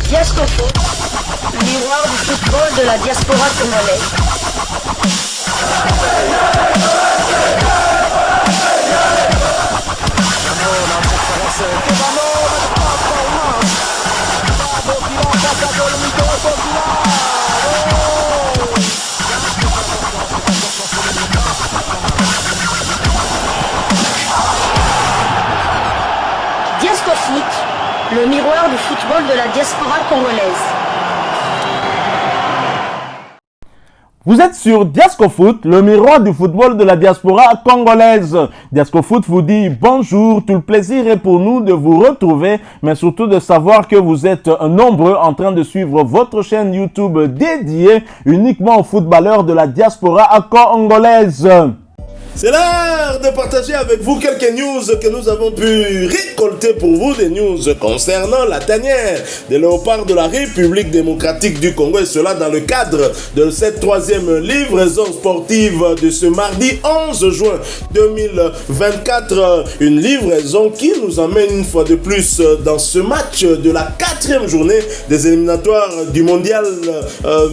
Diasco Foot, miroir du football de la diaspora congolaise. Diasco Foot, le miroir du football de la diaspora congolaise. Vous êtes sur Diasco Foot, le miroir du football de la diaspora congolaise. Diasco Foot vous dit bonjour, tout le plaisir est pour nous de vous retrouver, mais surtout de savoir que vous êtes nombreux en train de suivre votre chaîne YouTube dédiée uniquement aux footballeurs de la diaspora congolaise. C'est l'heure de partager avec vous quelques news que nous avons pu récolter pour vous, des news concernant la tanière des léopards de la République démocratique du Congo, et cela dans le cadre de cette troisième livraison sportive de ce mardi 11 juin 2024. Une livraison qui nous emmène une fois de plus dans ce match de la 4e journée des éliminatoires du mondial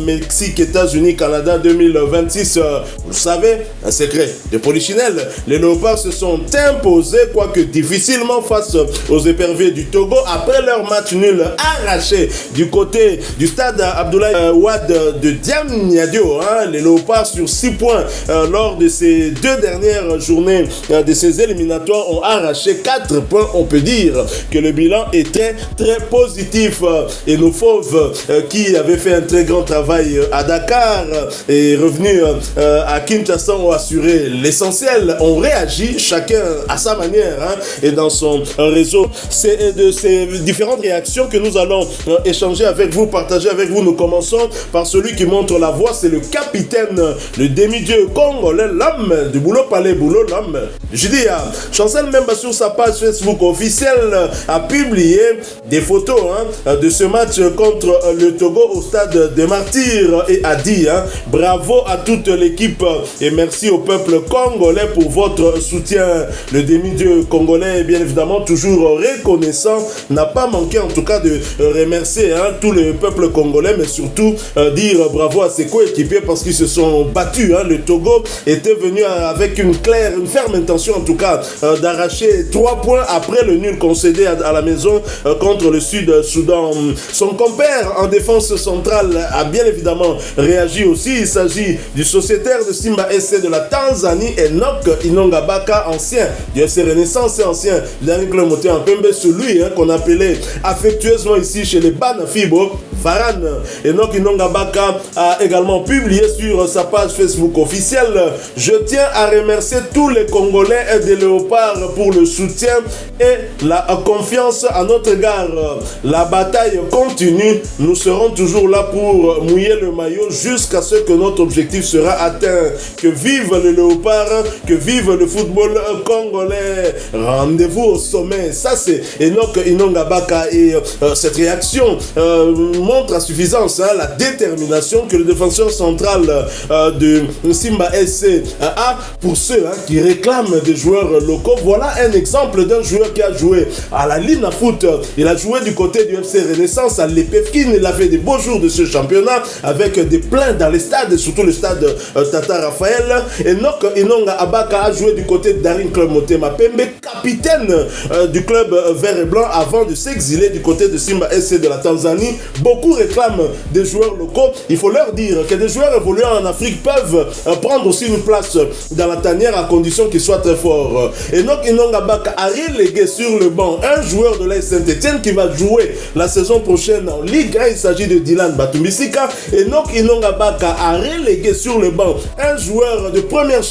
Mexique, États-Unis, Canada 2026. Vous savez, un secret de Polichinelle, les léopards se sont imposés, quoique difficilement, face aux éperviers du Togo après leur match nul arraché du côté du stade Abdoulaye Wade de Diamniadio. Les léopards sur 6 points lors de ces 2 dernières journées de ces éliminatoires ont arraché 4 points. On peut dire que le bilan est très très positif, et nos fauves qui avaient fait un très grand travail à Dakar et revenus à Kinshasa ont assuré l'essentiel, ont réagi chacun à sa manière et dans son réseau. C'est de ces différentes réactions que nous allons échanger avec vous, partager avec vous. Nous commençons par celui qui montre la voie, c'est le capitaine, le demi-dieu congolais, l'homme du boulot palais, boulot, l'homme Judéa. Chancel même sur sa page Facebook officielle a publié des photos de ce match contre le Togo au stade des Martyrs et a dit bravo à toute l'équipe et merci au peuple congolais pour votre soutien. Le demi-dieu congolais, bien évidemment, toujours reconnaissant, n'a pas manqué en tout cas de remercier tout le peuple congolais, mais surtout dire bravo à ses coéquipiers parce qu'ils se sont battus. Le Togo était venu avec une ferme intention en tout cas d'arracher 3 points après le nul concédé à la maison contre le Sud-Soudan. Son compère en défense centrale a bien évidemment réagi aussi. Il s'agit du sociétaire de Simba SC de la Tanzanie, Enoch Inonga Baka, ancien du FC Renaissance et ancien dernier club monté en Pembe, celui qu'on appelait affectueusement ici chez les Banafibo Varane. Enoch Inonga Baka a également publié sur sa page Facebook officielle: je tiens à remercier tous les Congolais et des Léopards pour le soutien et la confiance à notre égard. La bataille continue, nous serons toujours là pour mouiller le maillot jusqu'à ce que notre objectif sera atteint. Que vive le Léopard, que vive le football congolais. Rendez-vous au sommet. Ça c'est Enoch Inonga Baka, et cette réaction montre à suffisance la détermination que le défenseur central de Simba SC a pour ceux qui réclament des joueurs locaux. Voilà un exemple d'un joueur qui a joué à la Lina Foot. Il a joué du côté du FC Renaissance à l'Epefkin. Il a fait des beaux jours de ce championnat avec des pleins dans les stades, surtout le stade Tata Raphaël. Enoch Inonga Baka a joué du côté de Daring Club Motema Pembe, capitaine du club vert et blanc avant de s'exiler du côté de Simba SC de la Tanzanie. Beaucoup réclament des joueurs locaux. Il faut leur dire que des joueurs évoluant en Afrique peuvent prendre aussi une place dans la tanière à condition qu'ils soient très forts. Enoch Inonga Baka a relégué sur le banc un joueur de l'AS Saint-Etienne qui va jouer la saison prochaine en Ligue 1. Il s'agit de Dylan Batumisika. Enoch Inonga Baka a relégué sur le banc un joueur de première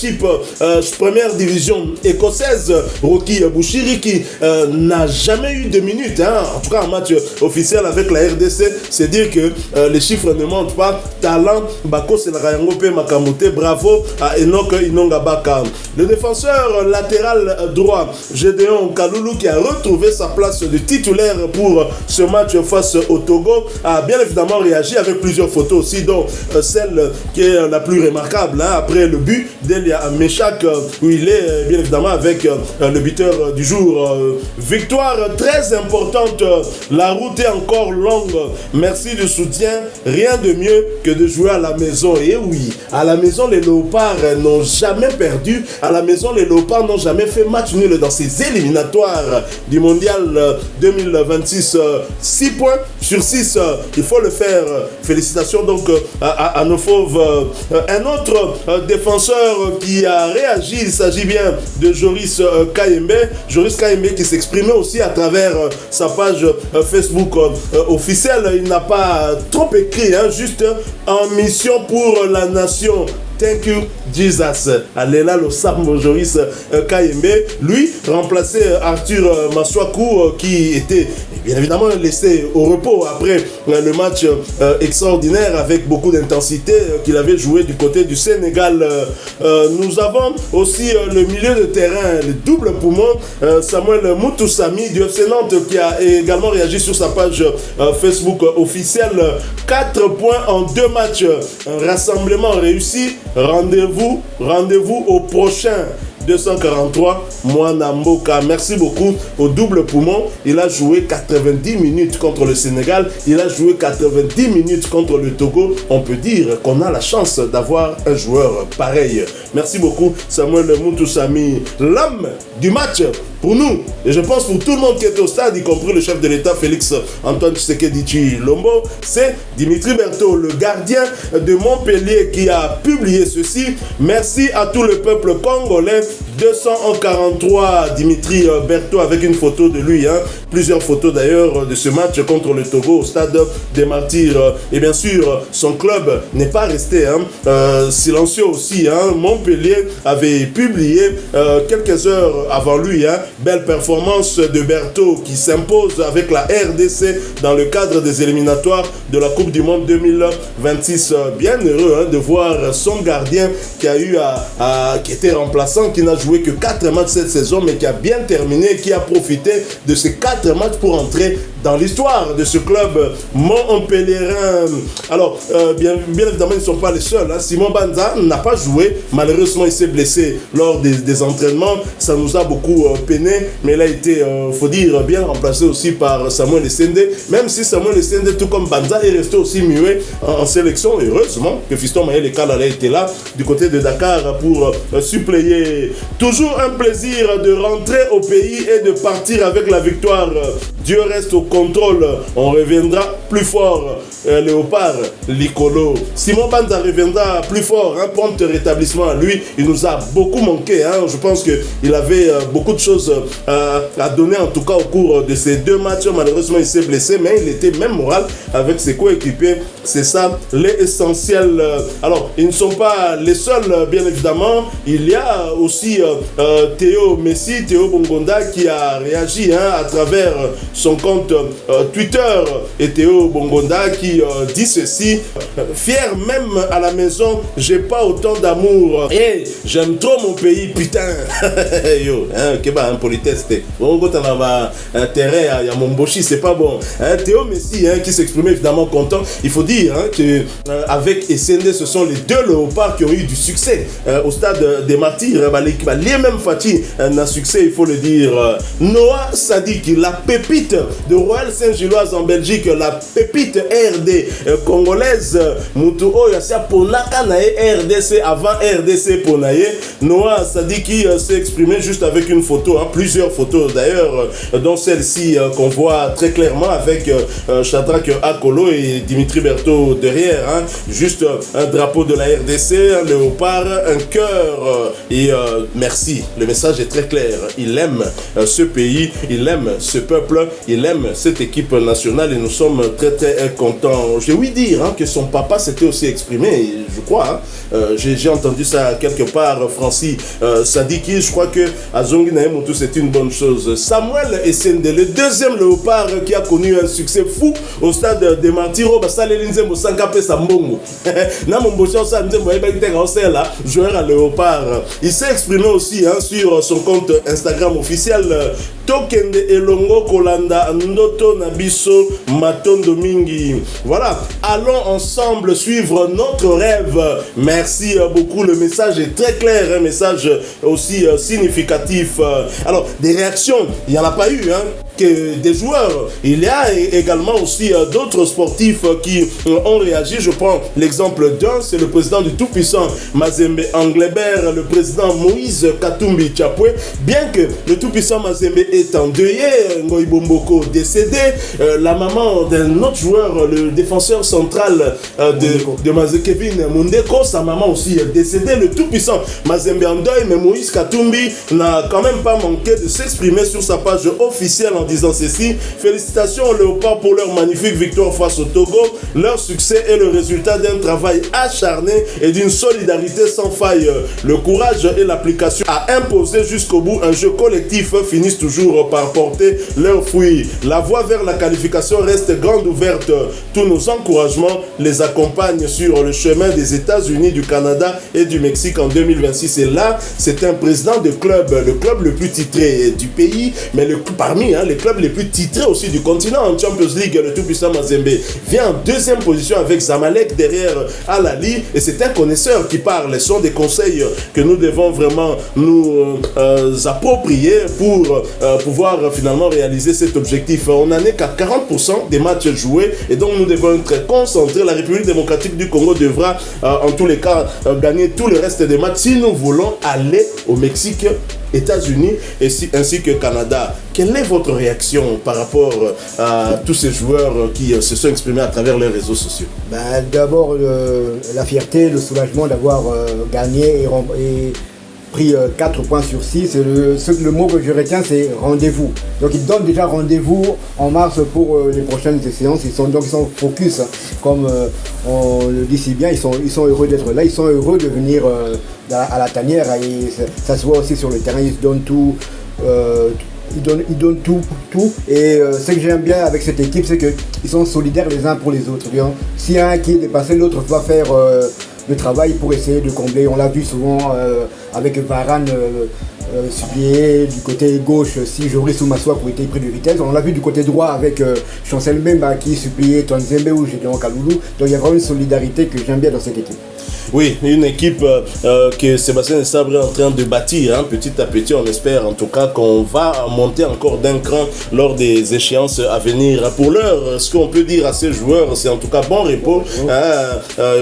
division écossaise, Rocky Bouchiri, qui n'a jamais eu de minutes, en tout cas en match officiel avec la RDC. C'est dire que les chiffres ne mentent pas. Talent, Bako Senarayango Pe Makamote, bravo à Enoch Inonga Baka. Le défenseur latéral droit, Gédéon Kaloulou, qui a retrouvé sa place de titulaire pour ce match face au Togo, a bien évidemment réagi avec plusieurs photos aussi, dont celle qui est la plus remarquable après le but d'Elia Méchac, où il est bien évidemment avec le buteur du jour. Victoire très importante, la route est encore longue. Merci du soutien, rien de mieux que de jouer à la maison. Et oui, à la maison, les Léopards n'ont jamais perdu. À la maison, les Léopards n'ont jamais fait match nul dans ces éliminatoires du Mondial 2026. 6 points sur 6, il faut le faire. Félicitations donc à nos fauves. Un autre défenseur qui a réagi, il s'agit bien de Joris Kayembe. Joris Kayembe qui s'exprimait aussi à travers sa page Facebook officielle. Il n'a pas trop écrit, juste en mission pour la nation. Thank you, Jesus. Alela le Sambo Joris Kayembe. Lui, remplaçait Arthur Maswaku qui était bien évidemment laissé au repos après le match extraordinaire avec beaucoup d'intensité qu'il avait joué du côté du Sénégal. Nous avons aussi le milieu de terrain, le double poumon, Samuel Moutoussamy du FC Nantes qui a également réagi sur sa page Facebook officielle. 4 points en 2 matchs. Un rassemblement réussi. Rendez-vous au prochain 243 Mwanamboka. Merci beaucoup au double poumon. Il a joué 90 minutes contre le Sénégal. Il a joué 90 minutes contre le Togo. On peut dire qu'on a la chance d'avoir un joueur pareil. Merci beaucoup Samuel Moutoussamy. L'homme du match pour nous, et je pense pour tout le monde qui est au stade, y compris le chef de l'État Félix Antoine Tshisekedi Tshilombo, c'est Dimitri Berthaud, le gardien de Montpellier, qui a publié ceci. Merci à tout le peuple congolais. 243 Dimitri Berthaud avec une photo de lui, plusieurs photos d'ailleurs de ce match contre le Togo au stade des Martyrs. Et bien sûr, son club n'est pas resté silencieux aussi. Montpellier avait publié quelques heures avant lui, belle performance de Berthaud qui s'impose avec la RDC dans le cadre des éliminatoires de la Coupe du Monde 2026. Bien heureux de voir son gardien qui a eu qui était remplaçant, qui n'a joué que 4 matchs cette saison, mais qui a bien terminé, qui a profité de ces 4 matchs pour entrer dans l'histoire de ce club montpellierin. Alors, bien évidemment, ils ne sont pas les seuls. Simon Banza n'a pas joué. Malheureusement, il s'est blessé lors des entraînements. Ça nous a beaucoup peiné. Mais il a été, faut dire, bien remplacé aussi par Samuel Essende. Même si Samuel Essende, tout comme Banza, est resté aussi muet en sélection. Heureusement que Fiston Mayele Kalala était là du côté de Dakar pour suppléer. Toujours un plaisir de rentrer au pays et de partir avec la victoire. Dieu reste au contrôle. On reviendra plus fort. Léopard, Licolo. Simon Banza reviendra plus fort. Prompt rétablissement. Lui, il nous a beaucoup manqué. Je pense qu'il avait beaucoup de choses à donner, en tout cas au cours de ces 2 matchs. Malheureusement, il s'est blessé, mais il était même moral avec ses coéquipiers. C'est ça l'essentiel. Alors, ils ne sont pas les seuls, bien évidemment. Il y a aussi Théo Messi, Théo Bongonda, qui a réagi à travers son compte Twitter. Et Théo Bongonda qui dit ceci: fier même à la maison, j'ai pas autant d'amour. Et j'aime trop mon pays, putain. Yo, keba un politesse. On go t'en terrain, il y a mon bochi, c'est pas bon. Théo Messi qui s'exprimait évidemment content. Il faut dire que avec Essende, ce sont les 2 Léopards qui ont eu du succès au stade des Martyrs. Les mêmes Fatih n'a succès, il faut le dire. Noah Sadiki, la pépite de Royal Saint-Gilloise en Belgique, la pépite RD congolaise. Moutou Oyasia Ponaka nae RDC avant RDC Ponaye. Noah Sadiki s'est exprimé juste avec une photo, plusieurs photos d'ailleurs, dont celle-ci qu'on voit très clairement avec Shadrach Akolo et Dimitri Berthaud derrière. Juste un drapeau de la RDC, un léopard, un cœur. Et merci. Le message est très clair. Il aime ce pays, il aime ce peuple, il aime cette équipe nationale et nous sommes très très contents. J'ai ouï dire que son papa s'était aussi exprimé, je crois. J'ai entendu ça quelque part, Francis Sadiki. Je crois que Azongi Naemotou, c'est une bonne chose. Samuel Essende, le 2e léopard qui a connu un succès fou au stade des Martyrs. Joueur à léopard. Il s'est exprimé aussi sur son compte Instagram officiel. Tokende Elongo Kolanda Ndoto Nabiso Matondo Mingi. Voilà, allons ensemble suivre notre rêve. Merci beaucoup, le message est très clair, un message aussi significatif. Alors, des réactions, il n'y en a pas eu, hein, que des joueurs. Il y a également aussi d'autres sportifs qui ont réagi. Je prends l'exemple d'un, c'est le président du tout-puissant Mazembe Anglebert, le président Moïse Katumbi Chapwe. Bien que le tout-puissant Mazembe est endeuillé, Ngoy Bomboko décédé, la maman d'un autre joueur, le défenseur central de Mazembe, Kevin Mundeko, sa maman aussi est décédée. Le tout-puissant Mazembe en deuil, mais Moïse Katumbi n'a quand même pas manqué de s'exprimer sur sa page officielle en disant ceci: félicitations aux Léopards pour leur magnifique victoire face au Togo. Leur succès est le résultat d'un travail acharné et d'une solidarité sans faille. Le courage et l'application à imposer jusqu'au bout un jeu collectif finissent toujours par porter leurs fruits. La voie vers la qualification reste grande ouverte. Tous nos encouragements les accompagnent sur le chemin des États-Unis, du Canada et du Mexique en 2026. Et là, c'est un président de club, le club le plus titré du pays, mais parmi les clubs les plus titrés aussi du continent. En Champions League, le tout-puissant Mazembe vient en deuxième position avec Zamalek derrière Al Ahly, et c'est un connaisseur qui parle. Ce sont des conseils que nous devons vraiment nous approprier pour pouvoir finalement réaliser cet objectif. On n'en est qu'à 40% des matchs joués, et donc nous devons être concentrés. La République démocratique du Congo devra en tous les cas gagner tout le reste des matchs si nous voulons aller au Mexique, États-Unis ainsi que Canada. Quelle est votre réaction par rapport à tous ces joueurs qui se sont exprimés à travers les réseaux sociaux? D'abord, la fierté, le soulagement d'avoir gagné et pris 4 points sur 6. Le mot que je retiens, c'est rendez-vous. Donc ils donnent déjà rendez-vous en mars pour les prochaines séances. Ils sont focus, hein. Comme on le dit si bien, ils sont heureux d'être là, ils sont heureux de venir à la tanière. Et ça se voit aussi sur le terrain, ils se donnent tout. Ils donnent tout. Et ce que j'aime bien avec cette équipe, c'est qu'ils sont solidaires les uns pour les autres. S'il y a un qui est dépassé, l'autre va faire le travail pour essayer de combler. On l'a vu souvent avec Varane supplier du côté gauche si Joris ou Massoua pour été pris de vitesse. On l'a vu du côté droit avec Chancel Memba qui suppliait Tonzembe ou Gédéon Kaloulou. Donc il y a vraiment une solidarité que j'aime bien dans cette équipe. Oui, une équipe que Sébastien Sabre est en train de bâtir, hein. Petit à petit, on espère en tout cas qu'on va monter encore d'un cran lors des échéances à venir. Pour l'heure, ce qu'on peut dire à ces joueurs, c'est en tout cas bon repos,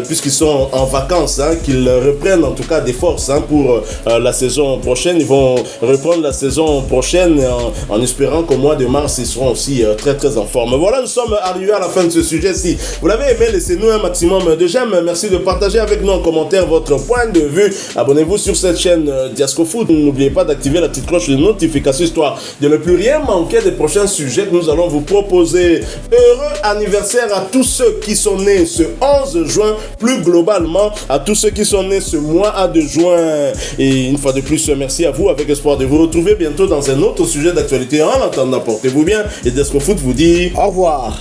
puisqu'ils sont en vacances, hein, qu'ils reprennent en tout cas des forces, hein, pour la saison prochaine. Ils vont reprendre la saison prochaine en espérant qu'au mois de mars, ils seront aussi très très en forme. Voilà, nous sommes arrivés à la fin de ce sujet. Si vous l'avez aimé, laissez-nous un maximum de j'aime. Merci de partager avec nous en commentaire votre point de vue. Abonnez-vous sur cette chaîne Diasco Foot. N'oubliez pas d'activer la petite cloche de notification histoire de ne plus rien manquer des prochains sujets que nous allons vous proposer. Heureux anniversaire à tous ceux qui sont nés ce 11 juin, plus globalement à tous ceux qui sont nés ce mois de juin. Et une fois de plus, merci à vous, avec espoir de vous retrouver bientôt dans un autre sujet d'actualité. En attendant, portez-vous bien et Diasco Foot vous dit au revoir.